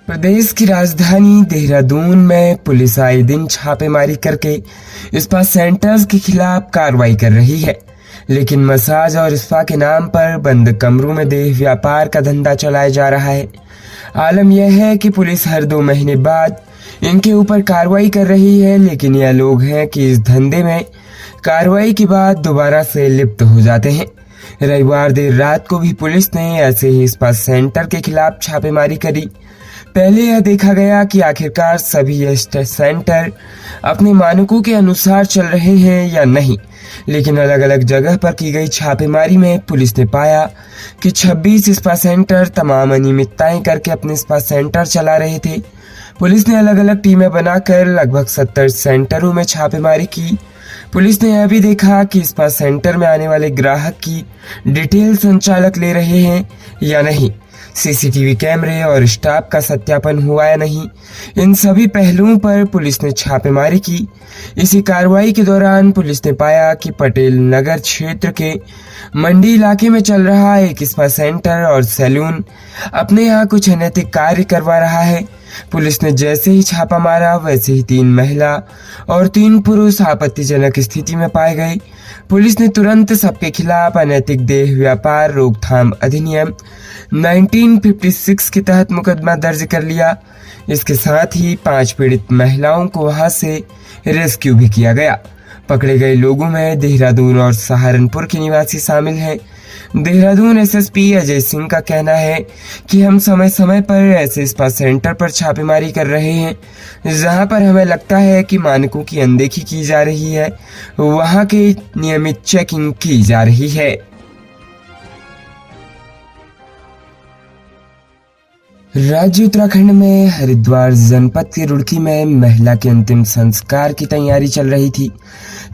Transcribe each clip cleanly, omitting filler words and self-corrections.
प्रदेश की राजधानी देहरादून में पुलिस आए दिन छापेमारी करके स्पा सेंटर्स के खिलाफ कार्रवाई कर रही है। लेकिन मसाज और स्पा के नाम पर बंद कमरों में देह व्यापार का धंधा चलाया जा रहा है। आलम यह है कि पुलिस हर 2 महीने बाद इनके ऊपर कार्रवाई कर रही है, लेकिन यह लोग हैं कि इस धंधे में कार्रवाई के बाद दोबारा से लिप्त हो जाते हैं। रविवार देर रात को भी पुलिस ने ऐसे ही स्पा सेंटर के खिलाफ छापेमारी करी। पहले यह देखा गया कि आखिरकार सभी ये सेंटर अपने मानकों के अनुसार चल रहे हैं या नहीं, लेकिन अलग अलग जगह पर की गई छापेमारी में पुलिस ने पाया कि 26 स्पा सेंटर तमाम अनियमितताएं करके अपने स्पा सेंटर चला रहे थे। पुलिस ने अलग अलग टीमें बनाकर लगभग 70 सेंटरों में छापेमारी की। पुलिस ने यह भी देखा कि स्पा सेंटर में आने वाले ग्राहक की डिटेल संचालक ले रहे हैं या नहीं, सीसीटीवी कैमरे और स्टाफ का सत्यापन हुआ या नहीं। इन सभी पहलुओं पर पुलिस ने छापेमारी की। इसी कार्रवाई के दौरान पुलिस ने पाया कि पटेल नगर क्षेत्र के मंडी इलाके में चल रहा एक स्पा सेंटर और सैलून अपने यहाँ कुछ अनैतिक कार्य करवा रहा है। पुलिस ने जैसे ही छापा मारा वैसे ही 3 महिला और 3 पुरुष आपत्तिजनक स्थिति में पाए गए। पुलिस ने तुरंत सबके खिलाफ अनैतिक देह व्यापार रोकथाम अधिनियम 1956 के तहत मुकदमा दर्ज कर लिया। इसके साथ ही 5 पीड़ित महिलाओं को वहां से रेस्क्यू भी किया गया। पकड़े गए लोगों में देहरादून और सहारनपुर के निवासी शामिल हैं। देहरादून एसएसपी अजय सिंह का कहना है कि हम समय समय पर ऐसे स्पा सेंटर पर छापेमारी कर रहे हैं जहां पर हमें लगता है कि मानकों की अनदेखी की जा रही है, वहां की नियमित चेकिंग की जा रही है। राज्य उत्तराखंड में हरिद्वार जनपद के रुड़की में महिला के अंतिम संस्कार की तैयारी चल रही थी।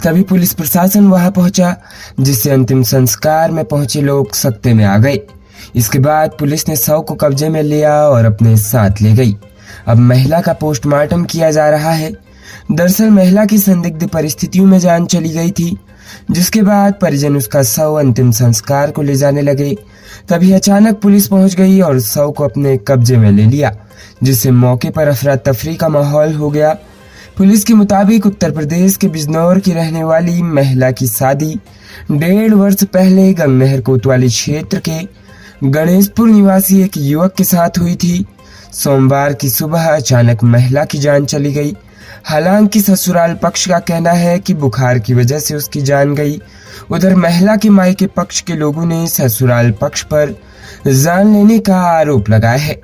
तभी पुलिस प्रशासन वहां पहुंचा, जिससे अंतिम संस्कार में पहुंचे लोग सकते में आ गए। इसके बाद पुलिस ने शव को कब्जे में लिया और अपने साथ ले गई। अब महिला का पोस्टमार्टम किया जा रहा है। दरअसल महिला की संदिग्ध परिस्थितियों में जान चली गई थी, जिसके बाद परिजन उसका शव अंतिम संस्कार को ले जाने लगे। तभी अचानक पुलिस पहुंच गई और शव को अपने कब्जे में ले लिया, जिससे मौके पर अफरा तफरी का माहौल हो गया। पुलिस के मुताबिक उत्तर प्रदेश के बिजनौर की रहने वाली महिला की शादी 1.5 वर्ष पहले गंगनहर कोतवाली क्षेत्र के गणेशपुर निवासी एक युवक के साथ हुई थी। सोमवार की सुबह अचानक महिला की जान चली गई। हालांकि ससुराल पक्ष का कहना है कि बुखार की वजह से उसकी जान गई। उधर महिला के मायके पक्ष के लोगों ने ससुराल पक्ष पर जान लेने का आरोप लगाया है।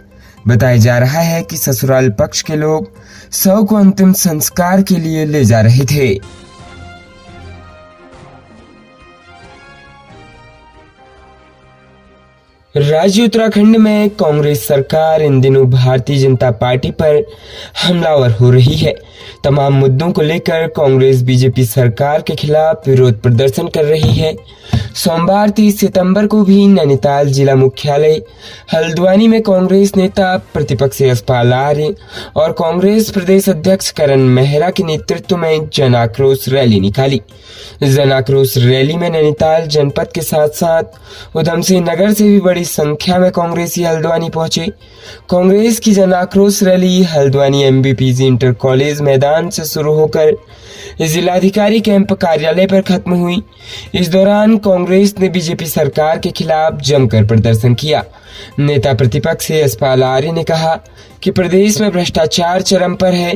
बताया जा रहा है कि ससुराल पक्ष के लोग शव को अंतिम संस्कार के लिए ले जा रहे थे। राज्य उत्तराखंड में कांग्रेस सरकार इन दिनों भारतीय जनता पार्टी पर हमलावर हो रही है। तमाम मुद्दों को लेकर कांग्रेस बीजेपी सरकार के खिलाफ विरोध प्रदर्शन कर रही है। सोमवार 30 सितंबर को भी नैनीताल जिला मुख्यालय हल्द्वानी में कांग्रेस नेता प्रतिपक्षी यशपाल आर्य और कांग्रेस प्रदेश अध्यक्ष करण मेहरा के नेतृत्व में जन आक्रोश रैली निकाली। जन आक्रोश रैली में नैनीताल जनपद के साथ साथ उधम सिंह नगर से भी बड़ी संख्या में कांग्रेसी हल्द्वानी पहुंचे। कांग्रेस की जन आक्रोश rally Haldwani MBPG inter college मैदान से शुरू होकर जिलाधिकारी कैंप कार्यालय पर खत्म हुई। इस दौरान कांग्रेस ने बीजेपी सरकार के खिलाफ जमकर प्रदर्शन किया। नेता प्रतिपक्ष यशपाल आर्य ने कहा कि प्रदेश में भ्रष्टाचार चरम पर है,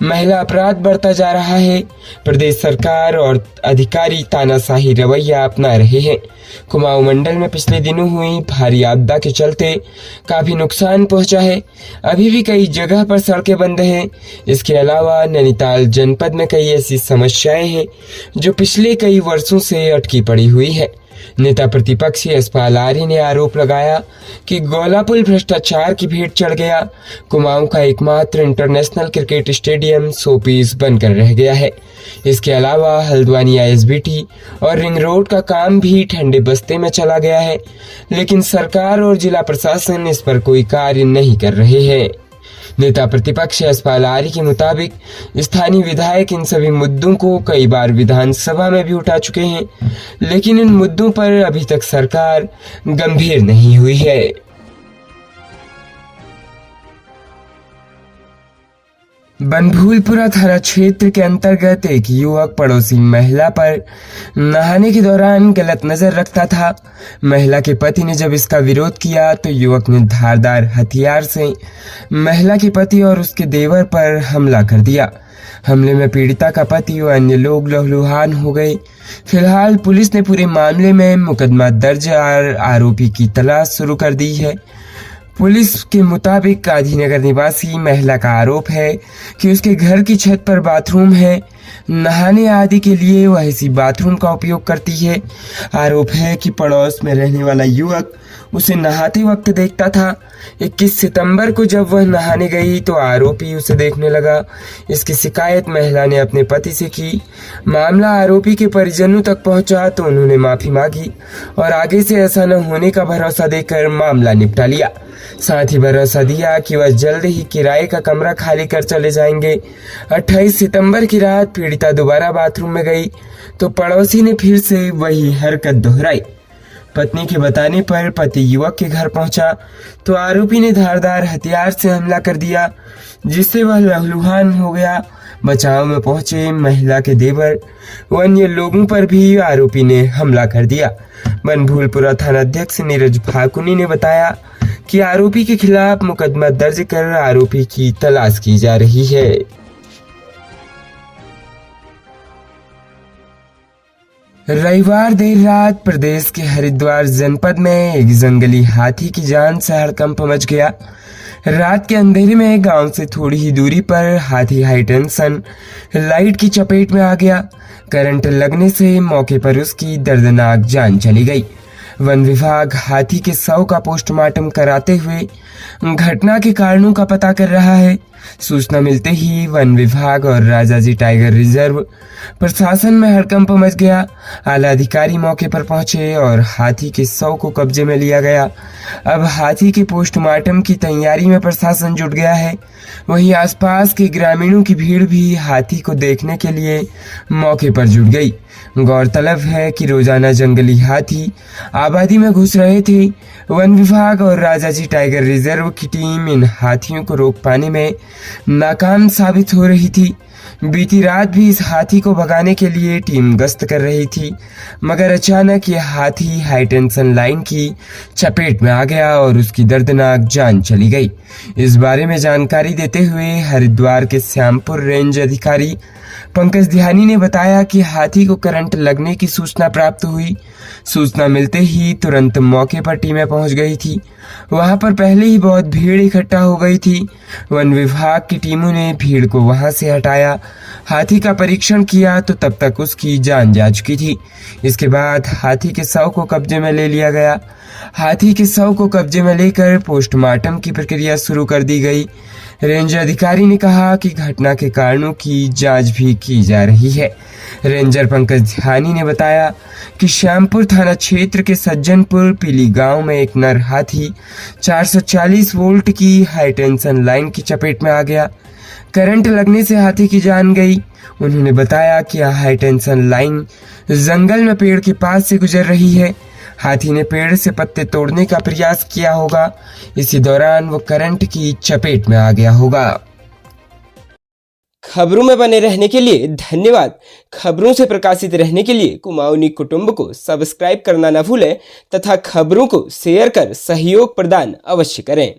महिला अपराध बढ़ता जा रहा है, प्रदेश सरकार और अधिकारी तानाशाही रवैया अपना रहे हैं। कुमाऊं मंडल में पिछले दिनों हुई भारी आपदा के चलते काफी नुकसान पहुंचा है। अभी भी कई जगह पर सड़कें बंद हैं। इसके अलावा नैनीताल जनपद में कई ऐसी समस्याएं हैं जो पिछले कई वर्षों से अटकी पड़ी हुई है। नेता प्रतिपक्ष यशपाल आर्य ने आरोप लगाया कि गोलापुल भ्रष्टाचार की भेंट चढ़ गया। कुमाऊं का एकमात्र इंटरनेशनल क्रिकेट स्टेडियम शोपीस बनकर रह गया है। इसके अलावा हल्द्वानी आईएसबीटी और रिंग रोड का काम भी ठंडे बस्ते में चला गया है, लेकिन सरकार और जिला प्रशासन इस पर कोई कार्य नहीं कर रहे हैं। नेता प्रतिपक्ष यशपाल आर्य के मुताबिक स्थानीय विधायक इन सभी मुद्दों को कई बार विधानसभा में भी उठा चुके हैं, लेकिन इन मुद्दों पर अभी तक सरकार गंभीर नहीं हुई है। बनभूलपुरा थाना क्षेत्र के अंतर्गत एक युवक पड़ोसी महिला पर नहाने के दौरान गलत नजर रखता था। महिला के पति ने जब इसका विरोध किया तो युवक ने धारदार हथियार से महिला के पति और उसके देवर पर हमला कर दिया। हमले में पीड़िता का पति और अन्य लोग लहूलुहान हो गए। फिलहाल पुलिस ने पूरे मामले में मुकदमा दर्ज और आरोपी की तलाश शुरू कर दी है। पुलिस के मुताबिक गांधीनगर निवासी महिला का आरोप है कि उसके घर की छत पर बाथरूम है। नहाने आदि के लिए वह इसी बाथरूम का उपयोग करती है। आरोप है कि पड़ोस में रहने वाला युवक उसे नहाते वक्त देखता था। 21 सितंबर को जब वह नहाने गई तो आरोपी उसे देखने लगा। इसकी शिकायत महिला ने अपने पति से की। मामला आरोपी के परिजनों तक पहुंचा तो उन्होंने माफी मांगी और आगे से ऐसा न होने का भरोसा देकर मामला निपटा लिया। साथ ही भरोसा दिया कि वह जल्द ही किराए का कमरा खाली कर चले जाएंगे। 28 सितंबर की रात पीड़िता दोबारा बाथरूम में गई तो पड़ोसी ने फिर से वही हरकत दोहराई। पत्नी के बताने पर पति युवक के घर पहुंचा तो आरोपी ने धारदार हथियार से हमला कर दिया, जिससे वह लहूलुहान हो गया। बचाव में पहुंचे महिला के देवर व अन्य लोगों पर भी आरोपी ने हमला कर दिया। बनभूलपुरा थानाध्यक्ष नीरज फाकुनी ने बताया कि आरोपी के खिलाफ मुकदमा दर्ज कर आरोपी की तलाश की जा रही है। रविवार देर रात प्रदेश के हरिद्वार जनपद में एक जंगली हाथी की जान से हड़कंप मच गया। रात के अंधेरे में गांव से थोड़ी ही दूरी पर हाथी हाई टेंशन लाइट की चपेट में आ गया। करंट लगने से मौके पर उसकी दर्दनाक जान चली गई। वन विभाग हाथी के शव का पोस्टमार्टम कराते हुए घटना के कारणों का पता कर रहा है। सूचना मिलते ही वन विभाग और राजाजी टाइगर रिजर्व प्रशासन में हड़कंप मच गया। आला अधिकारी मौके पर पहुंचे और हाथी के शव को कब्जे में लिया गया। अब हाथी के पोस्टमार्टम की तैयारी में प्रशासन जुट गया है। वहीं आसपास के ग्रामीणों की भीड़ भी हाथी को देखने के लिए मौके पर जुट गई। गौरतलब है कि रोजाना जंगली हाथी आबादी में घुस रहे थे। वन विभाग और राजाजी टाइगर रिजर्व की टीम इन हाथियों को रोक पाने में नाकाम साबित हो रही थी। बीती रात भी इस हाथी को भगाने के लिए टीम गश्त कर रही थी, मगर अचानक यह हाथी हाई टेंशन लाइन की चपेट में आ गया और उसकी दर्दनाक जान चली गई। इस बारे में जानकारी देते हुए हरिद्वार के श्यामपुर रेंज अधिकारी पंकज ध्यानी ने बताया कि हाथी को करंट लगने की सूचना प्राप्त हुई। सूचना मिलते ही तुरंत मौके पर टीमें पहुंच गई थी। वहां पर पहले ही बहुत भीड़ इकट्ठा हो गई थी। वन विभाग की टीमों ने भीड़ को वहां से हटाया। हाथी का परीक्षण किया तो तब तक उसकी जान जा चुकी थी। इसके बाद हाथी के शव को कब्जे में ले लिया गया। हाथी के शव को कब्जे में लेकर पोस्टमार्टम की प्रक्रिया शुरू कर दी गई। रेंज अधिकारी ने कहा कि घटना के कारणों की जांच भी की जा रही है। रेंजर पंकज ध्यानी ने बताया कि श्यामपुर थाना क्षेत्र के सज्जनपुर पीली गांव में एक नर हाथी 440 वोल्ट की हाई टेंशन लाइन की चपेट में आ गया। करंट लगने से हाथी की जान गई। उन्होंने बताया कि हाई टेंशन लाइन जंगल में पेड़ के पास से गुजर रही है। हाथी ने पेड़ से पत्ते तोड़ने का प्रयास किया होगा। इसी दौरान वो करंट की चपेट में आ गया होगा। खबरों में बने रहने के लिए धन्यवाद। खबरों से प्रकाशित रहने के लिए कुमाऊनी कुटुंब को सब्सक्राइब करना न भूलें तथा खबरों को शेयर कर सहयोग प्रदान अवश्य करें।